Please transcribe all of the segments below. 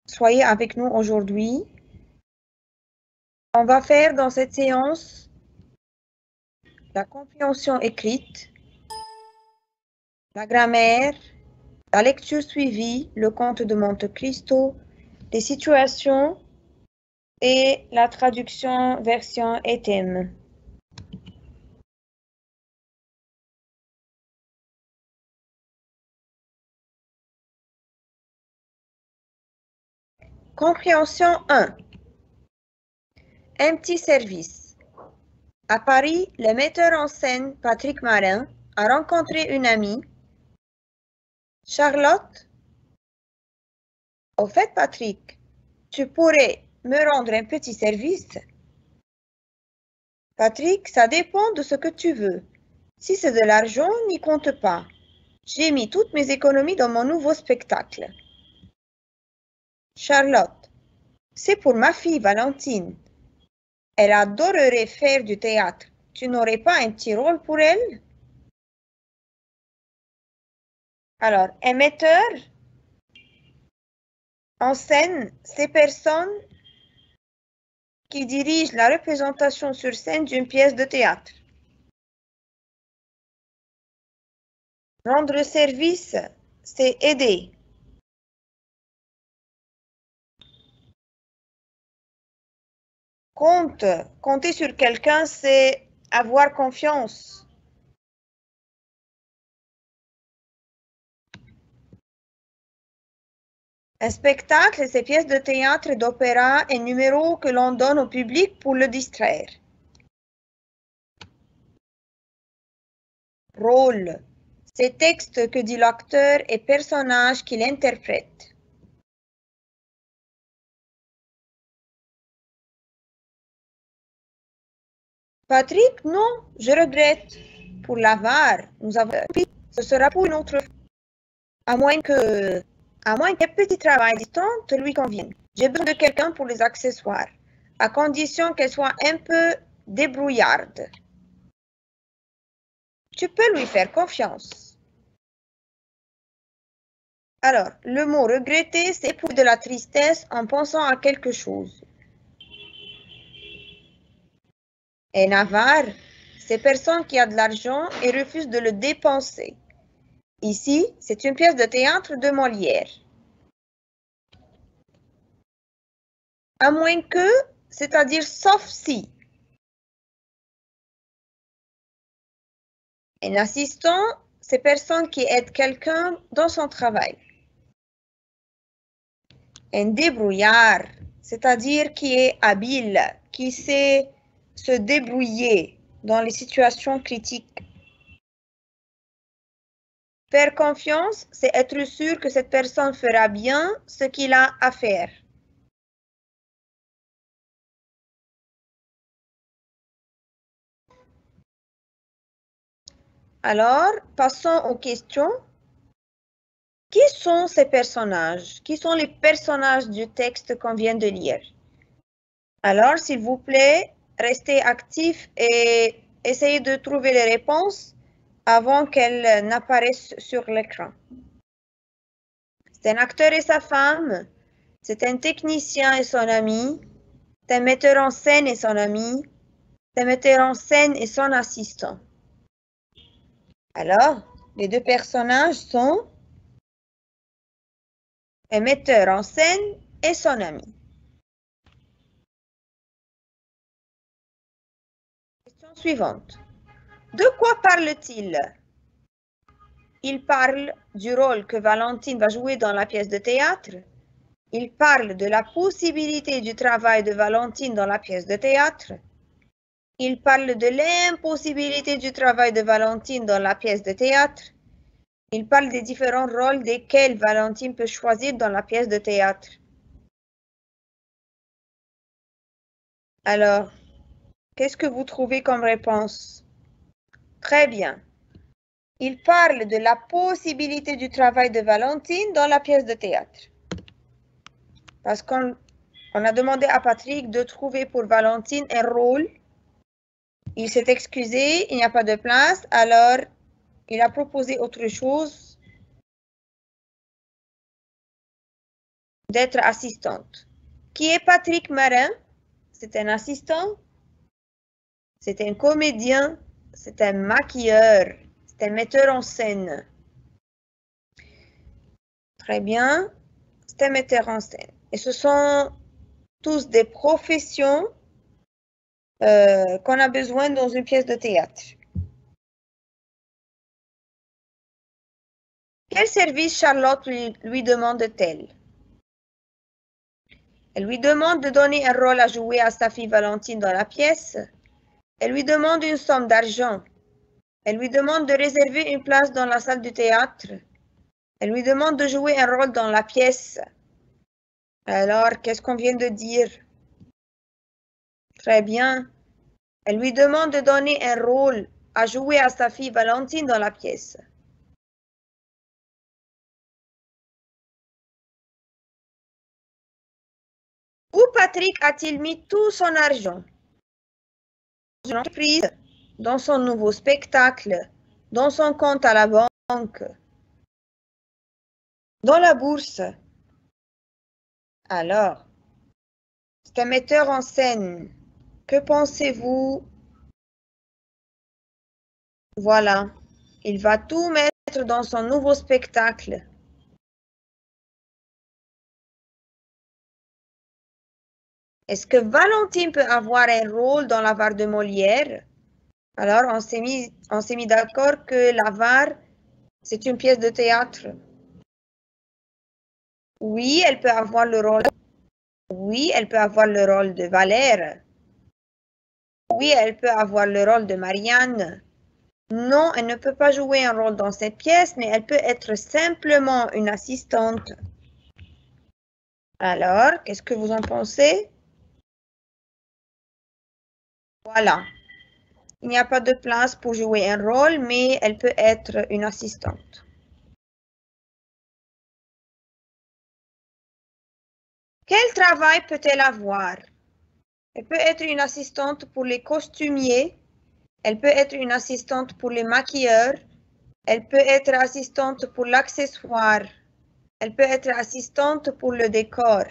Soyez avec nous aujourd'hui. On va faire dans cette séance la compréhension écrite, la grammaire, la lecture suivie, le conte de Monte Cristo, les situations et la traduction version et thème. Compréhension 1. Un petit service. À Paris, le metteur en scène Patrick Marin a rencontré une amie, Charlotte. Au fait, Patrick, tu pourrais me rendre un petit service? Patrick, ça dépend de ce que tu veux. Si c'est de l'argent, n'y compte pas. J'ai mis toutes mes économies dans mon nouveau spectacle. Charlotte, c'est pour ma fille Valentine. Elle adorerait faire du théâtre. Tu n'aurais pas un petit rôle pour elle? Alors, un metteur en scène, ces personnes qui dirigent la représentation sur scène d'une pièce de théâtre. Rendre service, c'est aider. Compter sur quelqu'un, c'est avoir confiance. Un spectacle, c'est pièces de théâtre et d'opéra et numéros que l'on donne au public pour le distraire. Rôle, c'est texte que dit l'acteur et personnage qu'il interprète. Patrick, non, je regrette. Pour l'avare, nous avons compris, ce sera pour une autre fois. À moins qu'un petit travail distant te lui convienne. J'ai besoin de quelqu'un pour les accessoires, à condition qu'elle soit un peu débrouillarde. Tu peux lui faire confiance. Alors, le mot regretter, c'est éprouver de la tristesse en pensant à quelque chose. Un avare, c'est personne qui a de l'argent et refuse de le dépenser. Ici, c'est une pièce de théâtre de Molière. À moins que, c'est-à-dire sauf si. Un assistant, c'est personne qui aide quelqu'un dans son travail. Un débrouillard, c'est-à-dire qui est habile, qui sait se débrouiller dans les situations critiques. Faire confiance, c'est être sûr que cette personne fera bien ce qu'il a à faire. Alors, passons aux questions. Qui sont ces personnages? Qui sont les personnages du texte qu'on vient de lire? Alors, s'il vous plaît, restez actifs et essayez de trouver les réponses avant qu'elles n'apparaissent sur l'écran. C'est un acteur et sa femme, c'est un technicien et son ami, c'est un metteur en scène et son ami, c'est un metteur en scène et son assistant. Alors, les deux personnages sont un metteur en scène et son ami. Question suivante. De quoi parle-t-il? Il parle du rôle que Valentine va jouer dans la pièce de théâtre. Il parle de la possibilité du travail de Valentine dans la pièce de théâtre. Il parle de l'impossibilité du travail de Valentine dans la pièce de théâtre. Il parle des différents rôles desquels Valentine peut choisir dans la pièce de théâtre. Alors, qu'est-ce que vous trouvez comme réponse? Très bien. Il parle de la possibilité du travail de Valentine dans la pièce de théâtre. Parce qu'on a demandé à Patrick de trouver pour Valentine un rôle. Il s'est excusé, il n'y a pas de place, alors il a proposé autre chose. d'être assistante. Qui est Patrick Marin? C'est un assistant, c'est un comédien, c'est un maquilleur, c'est un metteur en scène. Très bien, c'est un metteur en scène. Et ce sont tous des professions qu'on a besoin dans une pièce de théâtre. Quel service Charlotte lui demande-t-elle? Elle lui demande de donner un rôle à jouer à sa fille Valentine dans la pièce. Elle lui demande une somme d'argent. Elle lui demande de réserver une place dans la salle du théâtre. Elle lui demande de jouer un rôle dans la pièce. Alors, qu'est-ce qu'on vient de dire? Très bien. Elle lui demande de donner un rôle à jouer à sa fille Valentine dans la pièce. Où Patrick a-t-il mis tout son argent? Dans une entreprise, dans son nouveau spectacle, dans son compte à la banque, dans la bourse. Alors, c'est un metteur en scène. Que pensez-vous? Voilà, il va tout mettre dans son nouveau spectacle. Est-ce que Valentine peut avoir un rôle dans l'avare de Molière? Alors, on s'est mis d'accord que l'avare, c'est une pièce de théâtre. Oui, elle peut avoir le rôle. Oui, elle peut avoir le rôle de Valère. Oui, elle peut avoir le rôle de Marianne. Non, elle ne peut pas jouer un rôle dans cette pièce, mais elle peut être simplement une assistante. Alors, qu'est-ce que vous en pensez? Voilà. Il n'y a pas de place pour jouer un rôle, mais elle peut être une assistante. Quel travail peut-elle avoir? Elle peut être une assistante pour les costumiers. Elle peut être une assistante pour les maquilleurs. Elle peut être assistante pour l'accessoire. Elle peut être assistante pour le décor.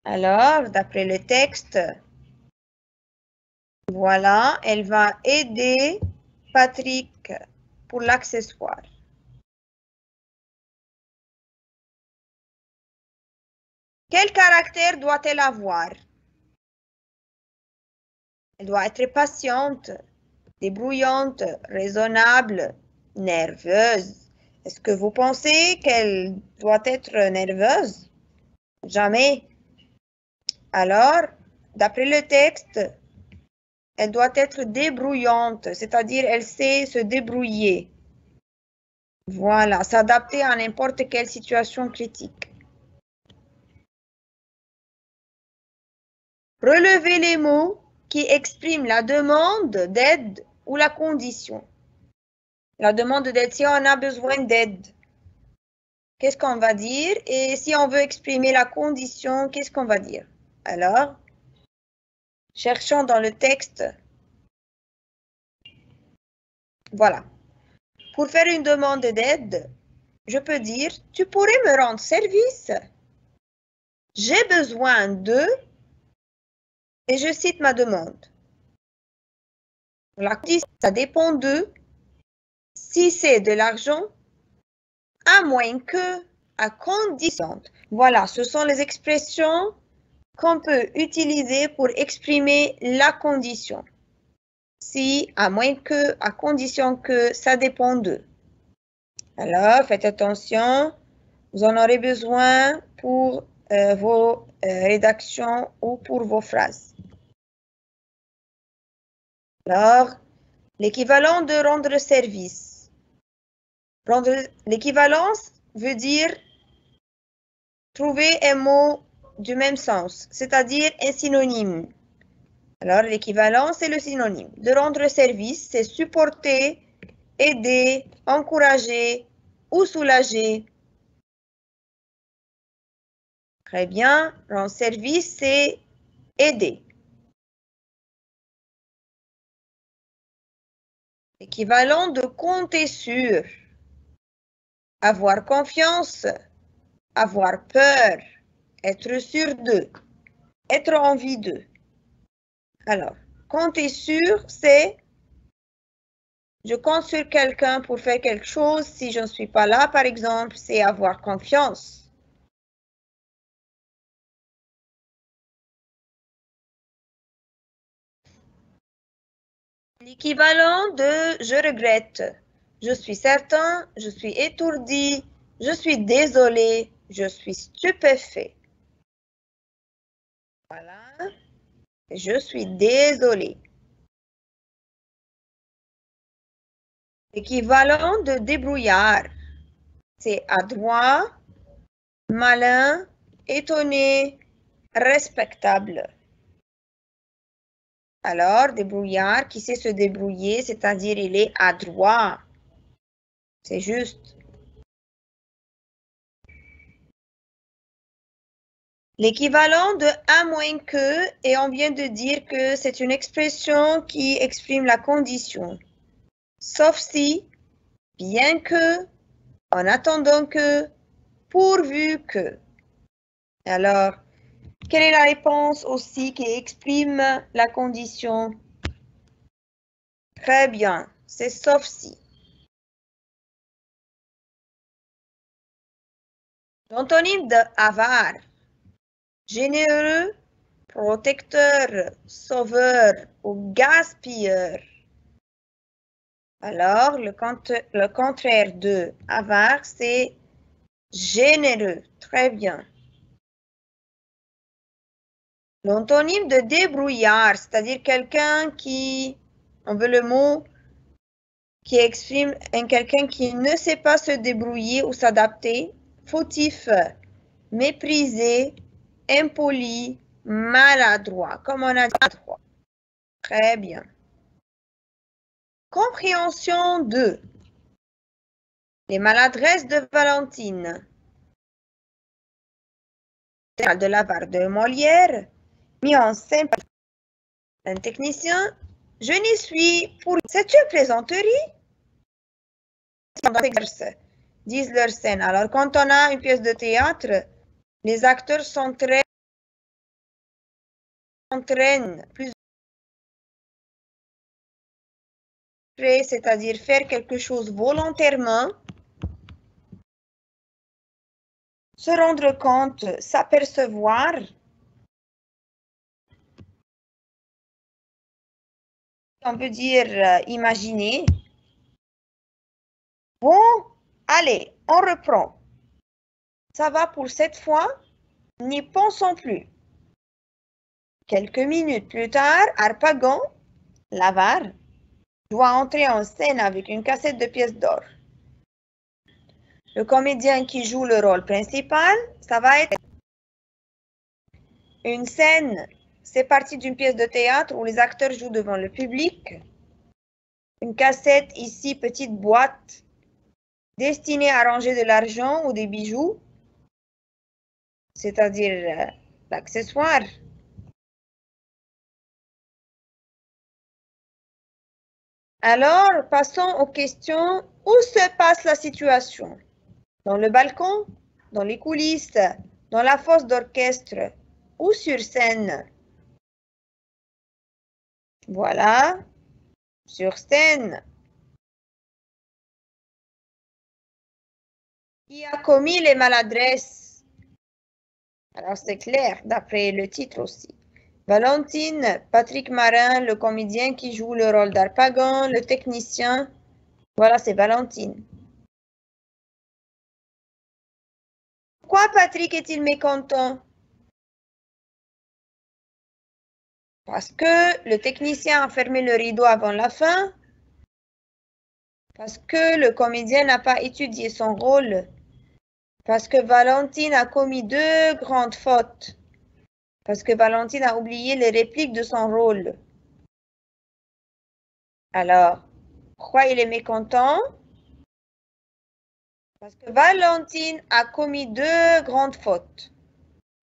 Alors, d'après le texte, voilà, elle va aider Patrick pour l'accessoire. Quel caractère doit-elle avoir? Elle doit être patiente, débrouillante, raisonnable, nerveuse. Est-ce que vous pensez qu'elle doit être nerveuse? Jamais. Alors, d'après le texte, elle doit être débrouillante, c'est-à-dire elle sait se débrouiller. Voilà, s'adapter à n'importe quelle situation critique. Relevez les mots qui expriment la demande d'aide ou la condition. La demande d'aide, si on a besoin d'aide, qu'est-ce qu'on va dire? Et si on veut exprimer la condition, qu'est-ce qu'on va dire? Alors, cherchons dans le texte. Voilà. Pour faire une demande d'aide, je peux dire, tu pourrais me rendre service? J'ai besoin de, et je cite ma demande. La condition, ça dépend de, si c'est de l'argent, à moins que, à condition. Voilà, ce sont les expressions qu'on peut utiliser pour exprimer la condition. Si, à moins que, à condition que, ça dépend de. Alors, faites attention, vous en aurez besoin pour vos rédactions ou pour vos phrases. Alors, l'équivalent de rendre service. L'équivalence veut dire trouver un mot du même sens, c'est-à-dire un synonyme. Alors, l'équivalent, c'est le synonyme. De rendre service, c'est supporter, aider, encourager ou soulager. Très bien. Rendre service, c'est aider. L'équivalent de compter sur. avoir confiance, avoir peur, être sûr d'eux, être envie d'eux. Alors, compter sur, c'est je compte sur quelqu'un pour faire quelque chose. Si je ne suis pas là, par exemple, c'est avoir confiance. L'équivalent de je regrette. Je suis certain, je suis étourdi, je suis désolé, je suis stupéfait. Voilà. Je suis désolé. L'équivalent de débrouillard. C'est adroit, malin, étonné, respectable. Alors, débrouillard qui sait se débrouiller, c'est-à-dire il est adroit. C'est juste. L'équivalent de à moins que, et on vient de dire que c'est une expression qui exprime la condition. Sauf si, bien que, en attendant que, pourvu que. Alors, quelle est la réponse aussi qui exprime la condition? Très bien, c'est sauf si. L'antonyme de avare. Généreux, protecteur, sauveur ou gaspilleur. Alors, le contraire de avare, c'est généreux. Très bien. L'antonyme de débrouillard, c'est-à-dire quelqu'un qui, on veut le mot, qui exprime quelqu'un qui ne sait pas se débrouiller ou s'adapter, fautif, méprisé, impoli, maladroit, comme on a dit maladroit. Très bien. Compréhension 2. Les maladresses de Valentine. De la part de Molière, mis en scène par un technicien. Je n'y suis pour. C'est une plaisanterie? Disent leur scène. Alors, quand on a une pièce de théâtre, les acteurs s'entraînent plus, c'est-à-dire faire quelque chose volontairement, se rendre compte, s'apercevoir. On peut dire imaginer. Bon, allez, on reprend. Ça va pour cette fois, n'y pensons plus. Quelques minutes plus tard, Harpagon, l'avare, doit entrer en scène avec une cassette de pièces d'or. Le comédien qui joue le rôle principal, ça va être une scène. C'est parti d'une pièce de théâtre où les acteurs jouent devant le public. Une cassette, ici, petite boîte, destinée à ranger de l'argent ou des bijoux, c'est-à-dire l'accessoire. Alors, passons aux questions. Où se passe la situation? Dans le balcon? Dans les coulisses? Dans la fosse d'orchestre? Ou sur scène? Voilà, sur scène. Qui a commis les maladresses? Alors, c'est clair, d'après le titre aussi. Valentine, Patrick Marin, le comédien qui joue le rôle d'Harpagon, le technicien. Voilà, c'est Valentine. Pourquoi Patrick est-il mécontent? Parce que le technicien a fermé le rideau avant la fin. Parce que le comédien n'a pas étudié son rôle. Parce que Valentine a commis 2 grandes fautes. Parce que Valentine a oublié les répliques de son rôle. Alors, pourquoi il est mécontent? Parce que Valentine a commis 2 grandes fautes.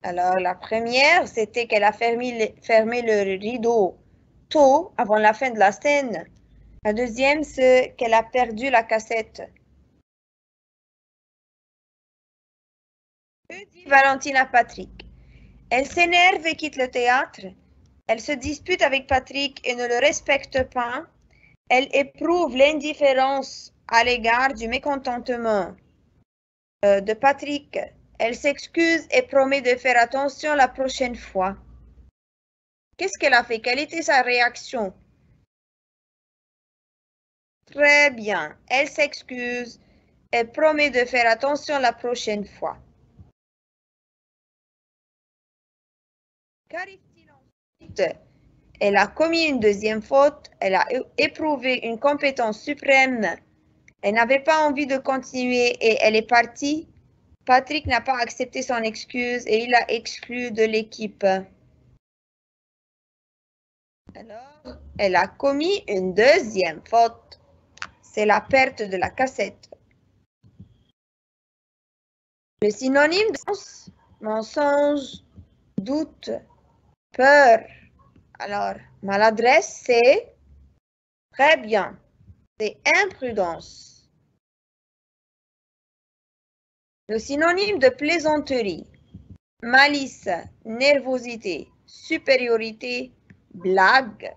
Alors, la première, c'était qu'elle a fermé le rideau tôt, avant la fin de la scène. La deuxième, c'est qu'elle a perdu la cassette. Que dit Valentine à Patrick? Elle s'énerve et quitte le théâtre. Elle se dispute avec Patrick et ne le respecte pas. Elle éprouve l'indifférence à l'égard du mécontentement de Patrick. Elle s'excuse et promet de faire attention la prochaine fois. Qu'est-ce qu'elle a fait? Quelle était sa réaction? Très bien. Elle s'excuse et promet de faire attention la prochaine fois. Qu'arrive-t-il ensuite? Elle a commis une deuxième faute. Elle a éprouvé une compétence suprême. Elle n'avait pas envie de continuer et elle est partie. Patrick n'a pas accepté son excuse et il l'a exclu de l'équipe. Alors, elle a commis une deuxième faute. C'est la perte de la cassette. Le synonyme de mensonge, doute, peur. Alors, maladresse, c'est très bien. C'est imprudence. Le synonyme de plaisanterie, malice, nervosité, supériorité, blague.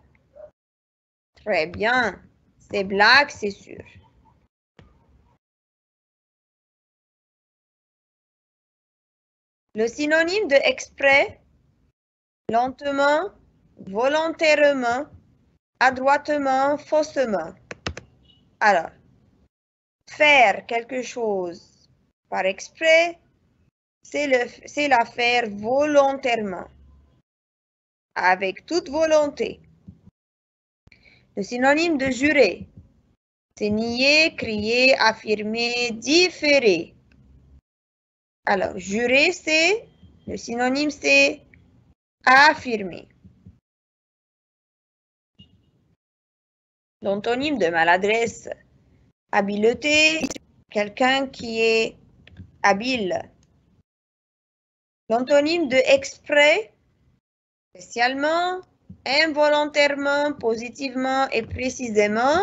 Très bien. C'est blague, c'est sûr. Le synonyme de exprès, lentement, volontairement, adroitement, faussement. Alors, faire quelque chose par exprès, c'est la faire volontairement, avec toute volonté. Le synonyme de jurer, c'est nier, crier, affirmer, différer. Alors, jurer, c'est, le synonyme, c'est affirmer. L'antonyme de maladresse, habileté, quelqu'un qui est habile. L'antonyme de exprès, spécialement, involontairement, positivement et précisément.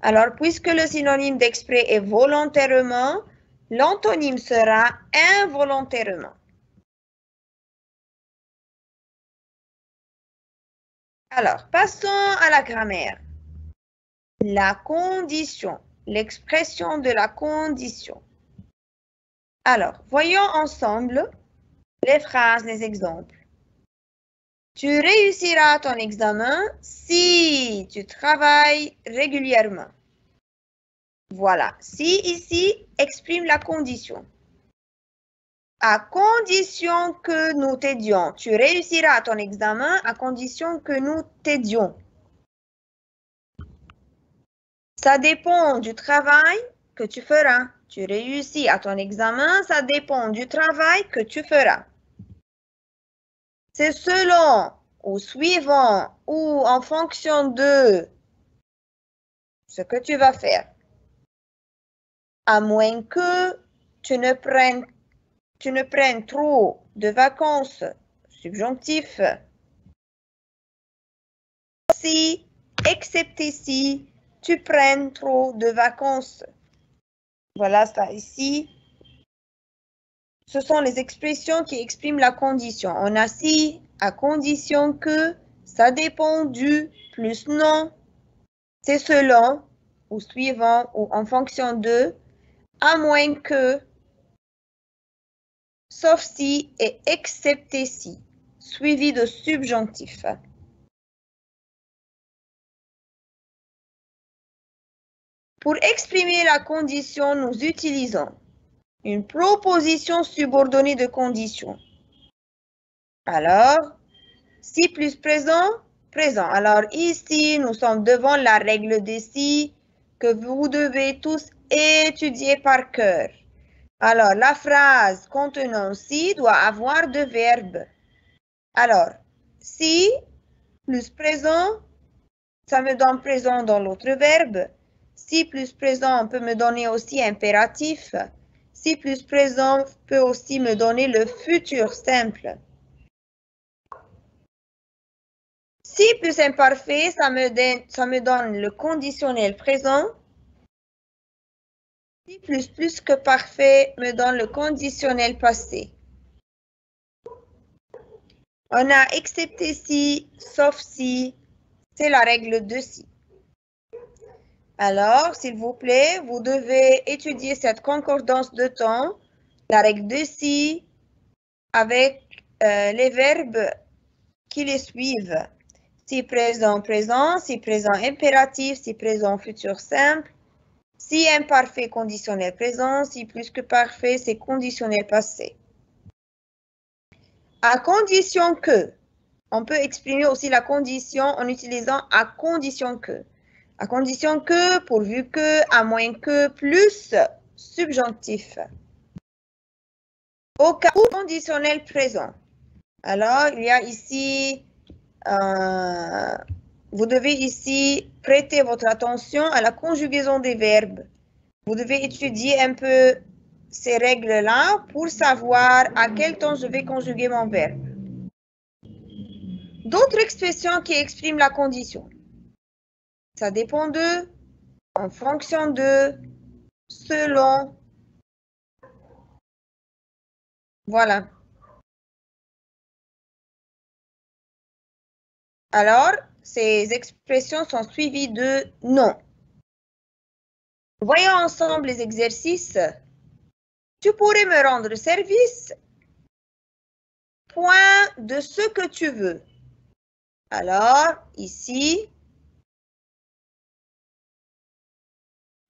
Alors, puisque le synonyme d'exprès est volontairement, l'antonyme sera involontairement. Alors, passons à la grammaire. La condition, l'expression de la condition. Alors, voyons ensemble les phrases, les exemples. Tu réussiras ton examen si tu travailles régulièrement. Voilà, si ici exprime la condition. À condition que nous t'aidions. Tu réussiras ton examen à condition que nous t'aidions. Ça dépend du travail que tu feras. Tu réussis à ton examen, ça dépend du travail que tu feras. C'est selon ou suivant ou en fonction de ce que tu vas faire. À moins que tu ne prennes trop de vacances, subjonctif. Si, excepté si, tu prennes trop de vacances. Voilà ça ici. Ce sont les expressions qui expriment la condition. On a si, à condition que, ça dépend du, plus non. C'est selon, ou suivant, ou en fonction de, à moins que, sauf si et excepté si, suivi de subjonctif. Pour exprimer la condition, nous utilisons une proposition subordonnée de condition. Alors, si plus présent, présent. Alors ici, nous sommes devant la règle des si que vous devez tous étudier par cœur. Alors, la phrase contenant si doit avoir deux verbes. Alors, si plus présent, ça me donne présent dans l'autre verbe. Si plus présent peut me donner aussi impératif. Si plus présent peut aussi me donner le futur simple. Si plus imparfait, ça me donne le conditionnel présent. Si plus que parfait me donne le conditionnel passé. On a excepté si, sauf si, c'est la règle de si. Alors, s'il vous plaît, vous devez étudier cette concordance de temps, la règle de si, avec les verbes qui les suivent. Si présent, présent, si présent impératif, si présent futur simple, si imparfait conditionnel présent, si plus que parfait, c'est conditionnel passé. À condition que, on peut exprimer aussi la condition en utilisant à condition que. À condition que, pourvu que, à moins que, plus subjonctif. Au cas où conditionnel présent. Alors, il y a ici, vous devez ici prêter votre attention à la conjugaison des verbes. Vous devez étudier un peu ces règles-là pour savoir à quel temps je vais conjuguer mon verbe. D'autres expressions qui expriment la condition. Ça dépend de, en fonction de, selon. Voilà. Alors, ces expressions sont suivies de non. Voyons ensemble les exercices. Tu pourrais me rendre service. Point de ce que tu veux. Alors, ici,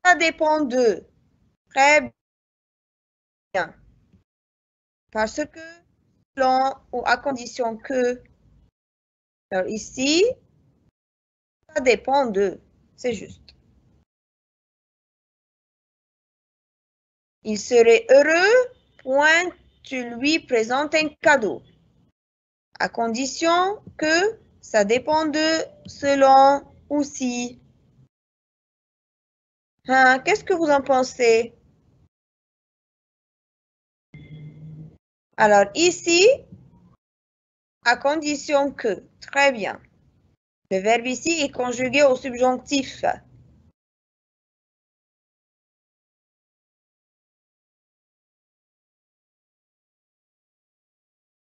ça dépend de. Très bien. Parce que, selon ou à condition que. Alors ici, ça dépend de. C'est juste. Il serait heureux, point, tu lui présentes un cadeau. À condition que ça dépend de, selon ou si. Hein, qu'est-ce que vous en pensez? Alors ici, à condition que, très bien. Le verbe ici est conjugué au subjonctif.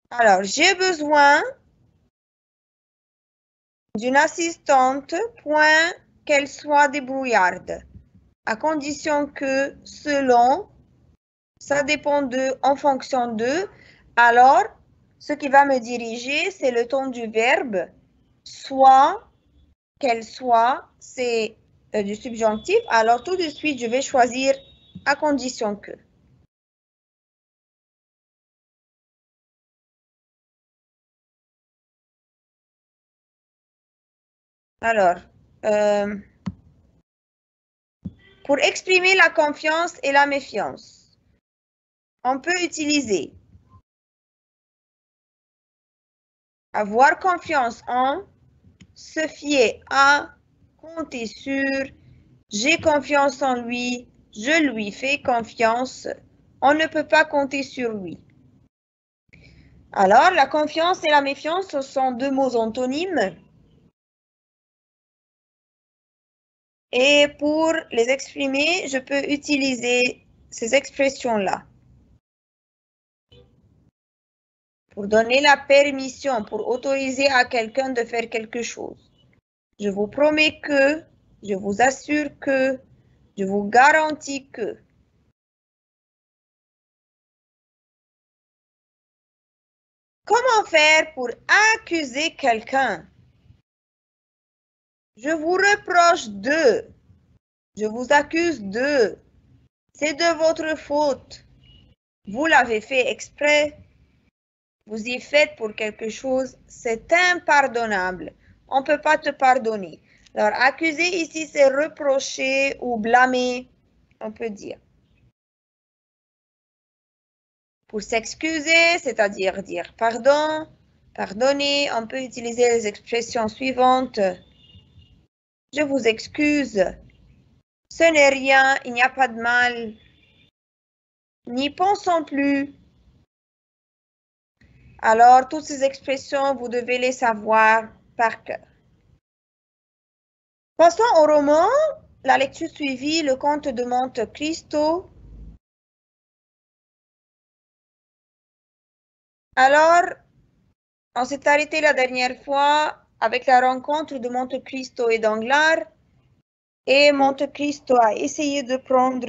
Alors, j'ai besoin d'une assistante, point, qu'elle soit débrouillarde. À condition que, selon, ça dépend de, en fonction de. Alors, ce qui va me diriger, c'est le ton du verbe. Soit, qu'elle soit, c'est du subjonctif. Alors, tout de suite, je vais choisir à condition que. Alors, pour exprimer la confiance et la méfiance, on peut utiliser avoir confiance en, se fier à, compter sur, j'ai confiance en lui, je lui fais confiance, on ne peut pas compter sur lui. Alors, la confiance et la méfiance, ce sont deux mots antonymes. Et pour les exprimer, je peux utiliser ces expressions-là. Pour donner la permission, pour autoriser à quelqu'un de faire quelque chose. Je vous promets que, je vous assure que, je vous garantis que. Comment faire pour accuser quelqu'un? Je vous reproche de. Je vous accuse de. C'est de votre faute. Vous l'avez fait exprès. Vous y faites pour quelque chose. C'est impardonnable. On ne peut pas te pardonner. Alors, accuser ici, c'est reprocher ou blâmer, on peut dire. Pour s'excuser, c'est-à-dire dire pardon, pardonner, on peut utiliser les expressions suivantes. Je vous excuse. Ce n'est rien, il n'y a pas de mal. N'y pensons plus. Alors, toutes ces expressions, vous devez les savoir par cœur. Passons au roman. La lecture suivie, le comte de Monte Cristo. Alors, On s'est arrêté la dernière fois avec la rencontre de Monte Cristo et Danglars. Et Monte Cristo a essayé de prendre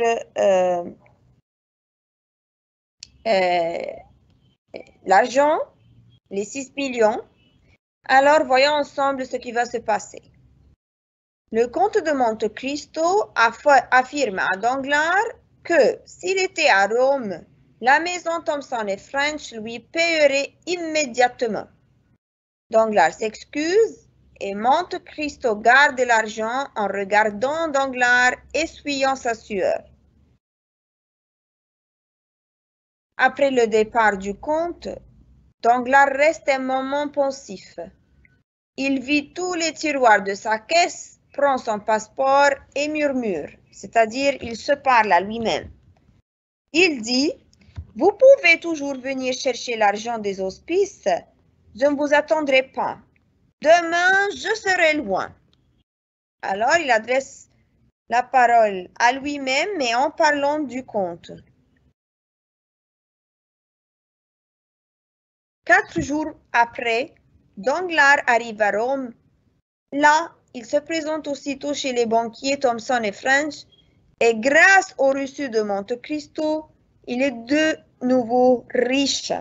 l'argent, les 6 millions. Alors, voyons ensemble ce qui va se passer. Le comte de Monte Cristo affirme à Danglars que s'il était à Rome, la maison Thomson et French lui paierait immédiatement. Danglars s'excuse et Monte Cristo garde l'argent en regardant Danglars essuyant sa sueur. Après le départ du comte, Danglars reste un moment pensif. Il vide tous les tiroirs de sa caisse, prend son passeport et murmure, c'est-à-dire il se parle à lui-même. Il dit « Vous pouvez toujours venir chercher l'argent des hospices, je ne vous attendrai pas. Demain, je serai loin. » Alors, il adresse la parole à lui-même, mais en parlant du comte. 4 jours après, Danglars arrive à Rome. Là, il se présente aussitôt chez les banquiers Thomson et French et grâce au reçu de Monte Cristo, il est de nouveau riche.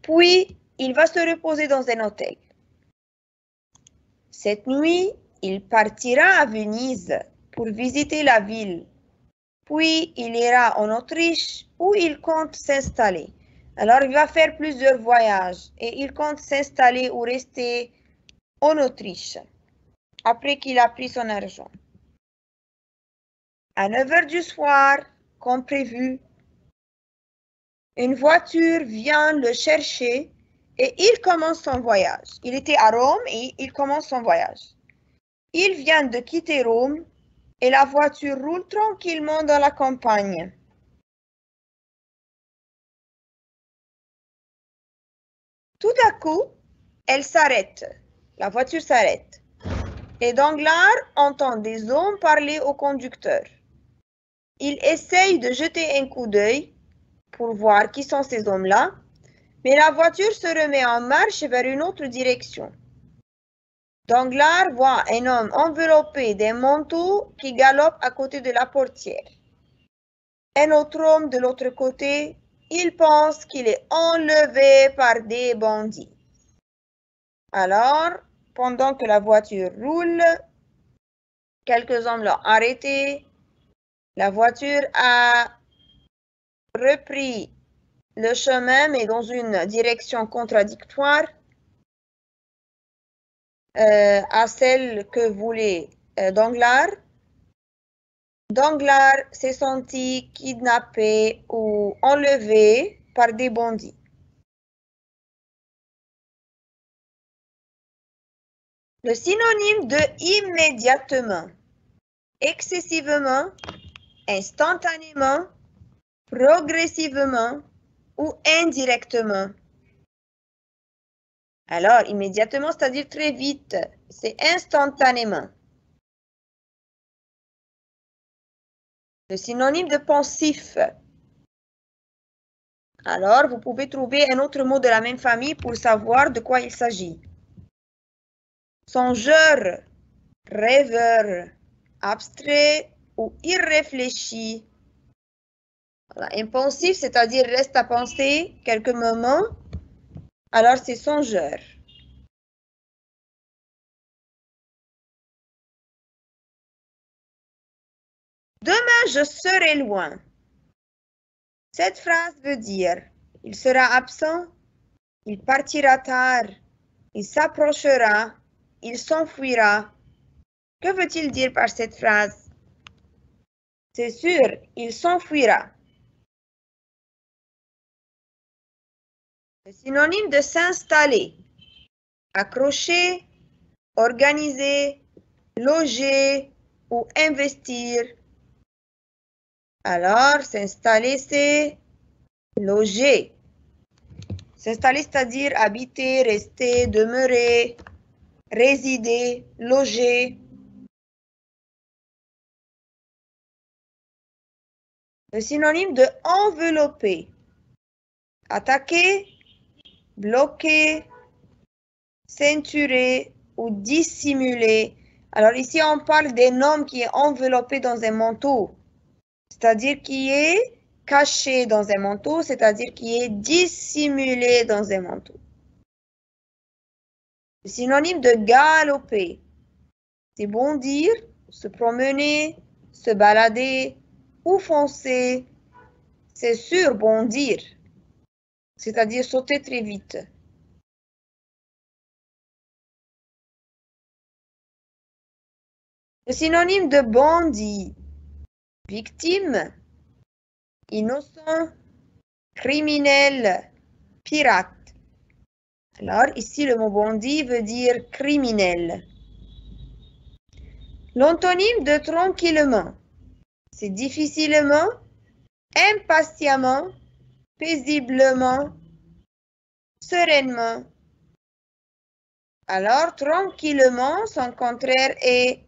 Puis, il va se reposer dans un hôtel. Cette nuit, il partira à Venise pour visiter la ville. Puis, il ira en Autriche où il compte s'installer. Alors, il va faire plusieurs voyages et il compte s'installer ou rester en Autriche après qu'il a pris son argent. À 9 heures du soir, comme prévu, une voiture vient le chercher et il commence son voyage. Il était à Rome et il commence son voyage. Il vient de quitter Rome et la voiture roule tranquillement dans la campagne. Tout à coup, elle s'arrête. La voiture s'arrête. Et Danglars entend des hommes parler au conducteur. Il essaye de jeter un coup d'œil pour voir qui sont ces hommes-là, mais la voiture se remet en marche vers une autre direction. Danglars voit un homme enveloppé d'un manteau qui galope à côté de la portière. Un autre homme de l'autre côté, il pense qu'il est enlevé par des bandits. Alors, pendant que la voiture roule, quelques hommes l'ont arrêté. La voiture a repris le chemin, mais dans une direction contradictoire à celle que voulait Danglars. Danglars s'est senti kidnappé ou enlevé par des bandits. Le synonyme de immédiatement, excessivement, instantanément, progressivement ou indirectement. Alors, immédiatement, c'est-à-dire très vite, c'est instantanément. Le synonyme de pensif. Alors, vous pouvez trouver un autre mot de la même famille pour savoir de quoi il s'agit. Songeur, rêveur, abstrait ou irréfléchi. Voilà. Impensif, c'est-à-dire reste à penser quelques moments. Alors, c'est songeur. Demain, je serai loin. Cette phrase veut dire il sera absent, il partira tard, il s'approchera, il s'enfuira. Que veut-il dire par cette phrase? C'est sûr, il s'enfuira. Le synonyme de s'installer. Accrocher, organiser, loger ou investir. Alors, s'installer, c'est loger. S'installer, c'est-à-dire habiter, rester, demeurer, résider, loger. Le synonyme de envelopper. Attaquer, bloqué, ceinturé ou dissimulé. Alors ici, on parle d'un homme qui est enveloppé dans un manteau, c'est-à-dire qui est caché dans un manteau, c'est-à-dire qui est dissimulé dans un manteau. Le synonyme de galoper, c'est bondir, se promener, se balader ou foncer. C'est surbondir, c'est-à-dire sauter très vite. Le synonyme de bandit, victime, innocent, criminel, pirate. Alors ici, le mot bandit veut dire criminel. L'antonyme de tranquillement, c'est difficilement, impatiemment, paisiblement, sereinement. Alors, tranquillement, son contraire est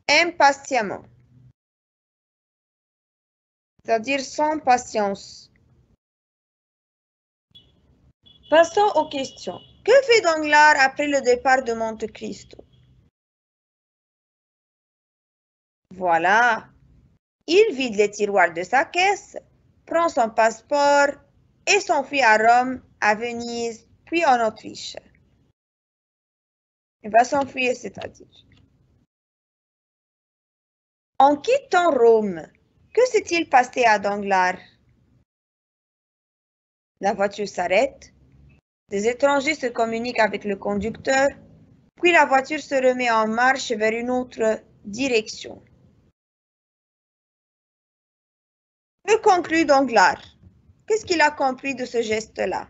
impatiemment, c'est-à-dire sans patience. Passons aux questions. Que fait Danglars après le départ de Monte Cristo? Voilà. Il vide les tiroirs de sa caisse, prend son passeport et s'enfuit à Rome, à Venise, puis en Autriche. Il va s'enfuir, c'est-à-dire. En quittant Rome, que s'est-il passé à Danglars? La voiture s'arrête, des étrangers se communiquent avec le conducteur, puis la voiture se remet en marche vers une autre direction. Que conclut Danglars? Qu'est-ce qu'il a compris de ce geste-là?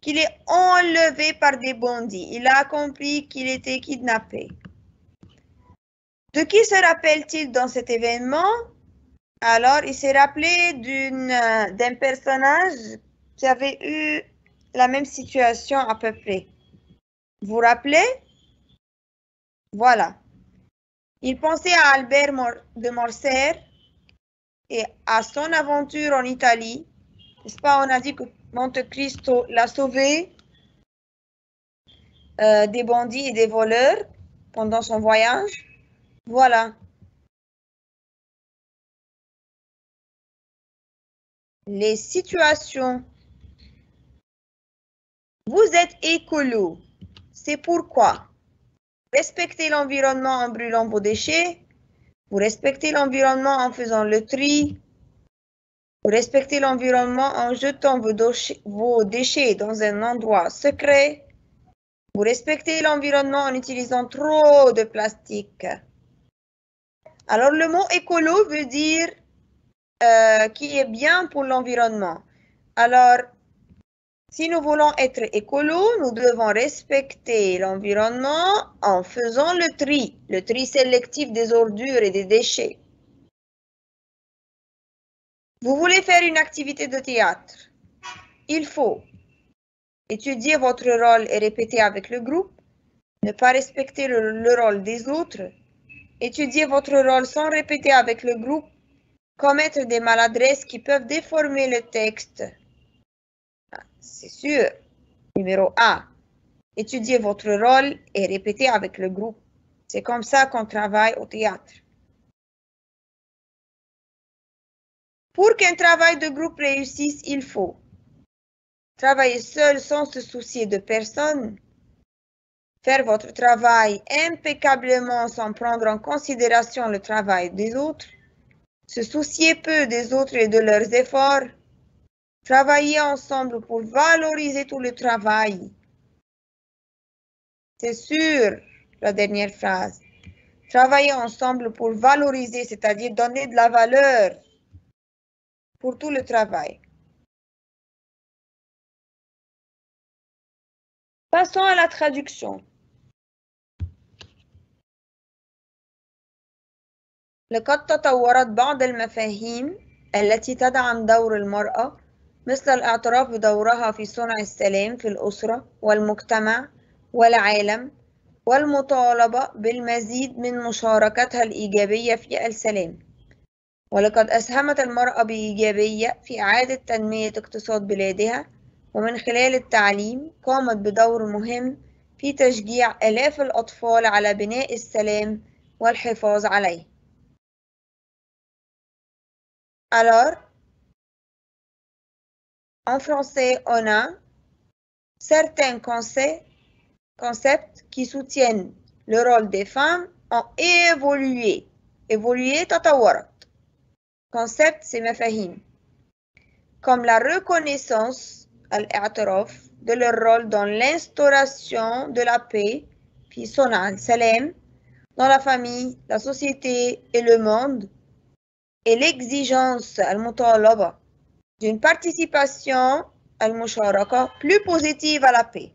Qu'il est enlevé par des bandits. Il a compris qu'il était kidnappé. De qui se rappelle-t-il dans cet événement? Alors, il s'est rappelé d'un personnage qui avait eu la même situation à peu près. Vous vous rappelez? Voilà. Il pensait à Albert de Morcerf et à son aventure en Italie. N'est-ce pas? On a dit que Monte Cristo l'a sauvé des bandits et des voleurs pendant son voyage. Voilà. Les situations. Vous êtes écolo. C'est pourquoi? Respectez l'environnement en brûlant vos déchets. Vous respectez l'environnement en faisant le tri. Vous respectez l'environnement en jetant vos déchets dans un endroit secret. Vous respectez l'environnement en utilisant trop de plastique. Alors, le mot écolo veut dire qui est bien pour l'environnement. Alors, si nous voulons être écolo, nous devons respecter l'environnement en faisant le tri sélectif des ordures et des déchets. Vous voulez faire une activité de théâtre. Il faut étudier votre rôle et répéter avec le groupe, ne pas respecter le rôle des autres, étudier votre rôle sans répéter avec le groupe, commettre des maladresses qui peuvent déformer le texte. C'est sûr. Numéro 1. Étudiez votre rôle et répétez avec le groupe. C'est comme ça qu'on travaille au théâtre. Pour qu'un travail de groupe réussisse, il faut travailler seul sans se soucier de personne, faire votre travail impeccablement sans prendre en considération le travail des autres, se soucier peu des autres et de leurs efforts, travailler ensemble pour valoriser tout le travail. C'est sûr, la dernière phrase. Travailler ensemble pour valoriser, c'est-à-dire donner de la valeur pour tout le travail. Passons à la traduction. لقد تطورت بعض المفاهيم التي تدعم دور المرأة مثل الاعتراف بدورها في صنع السلام في الأسرة والمجتمع والعالم والمطالبة بالمزيد من مشاركتها الإيجابية في السلام. ولقد أسهمت المرأة بإيجابية في إعادة تنمية اقتصاد بلادها ومن خلال التعليم قامت بدور مهم في تشجيع آلاف الأطفال على بناء السلام والحفاظ عليه. Alors, en français, on a certains concepts qui soutiennent le rôle des femmes ont évolué. évolué تطورت. Concept c'est مفاهيم. Comme la reconnaissance, الاعتراف, de leur rôle dans l'instauration de la paix, في صنع السلام, dans la famille, la société et le monde, et l'exigence المطالبة d'une participation المشاركة plus positive à la paix.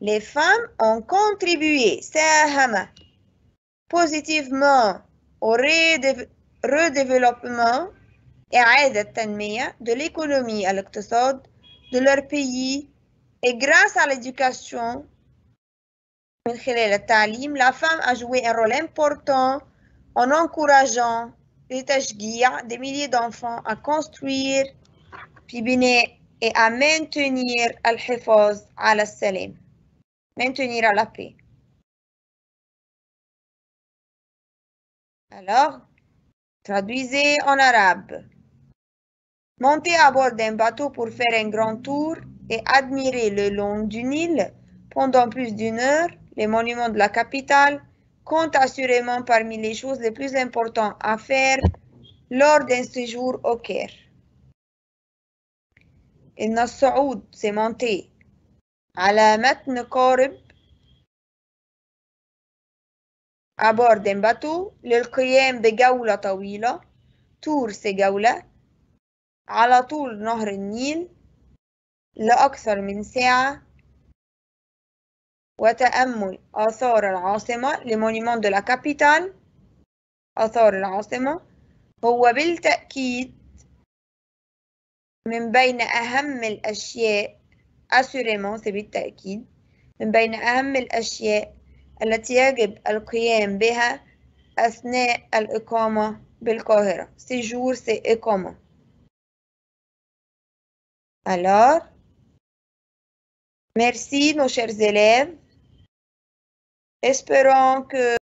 Les femmes ont contribué ساهم positivement au redéveloppement إعادة تنمية de l'économie الاقتصاد de leur pays et grâce à l'éducation من خلال التعليم la femme a joué un rôle important en encourageant لتشجيع des milliers d'enfants à construire في بناء et à maintenir الحفاظ على السلام maintenir à la paix. Alors, traduisez en arabe. Monter à bord d'un bateau pour faire un grand tour et admirer le long du Nil pendant plus d'une heure les monuments de la capitale compte assurément parmi les choses les plus importantes à faire lors d'un séjour au Caire. إن الصعود c'est monter على متن قارب à bord d'un bateau للقيام بجولة طويلة tour c'est جولة على طول نهر النيل لأكثر من ساعة وتأمل آثار العاصمة les monuments de la capitale آثار العاصمة هو بالتأكيد من بين أهم الأشياء assurément c'est بالتأكيد من بين أهم الأشياء التي يجب القيام بها أثناء الإقامة بالقاهرة. Séjour c'est إقامة. Alors, merci nos chers élèves. Espérons que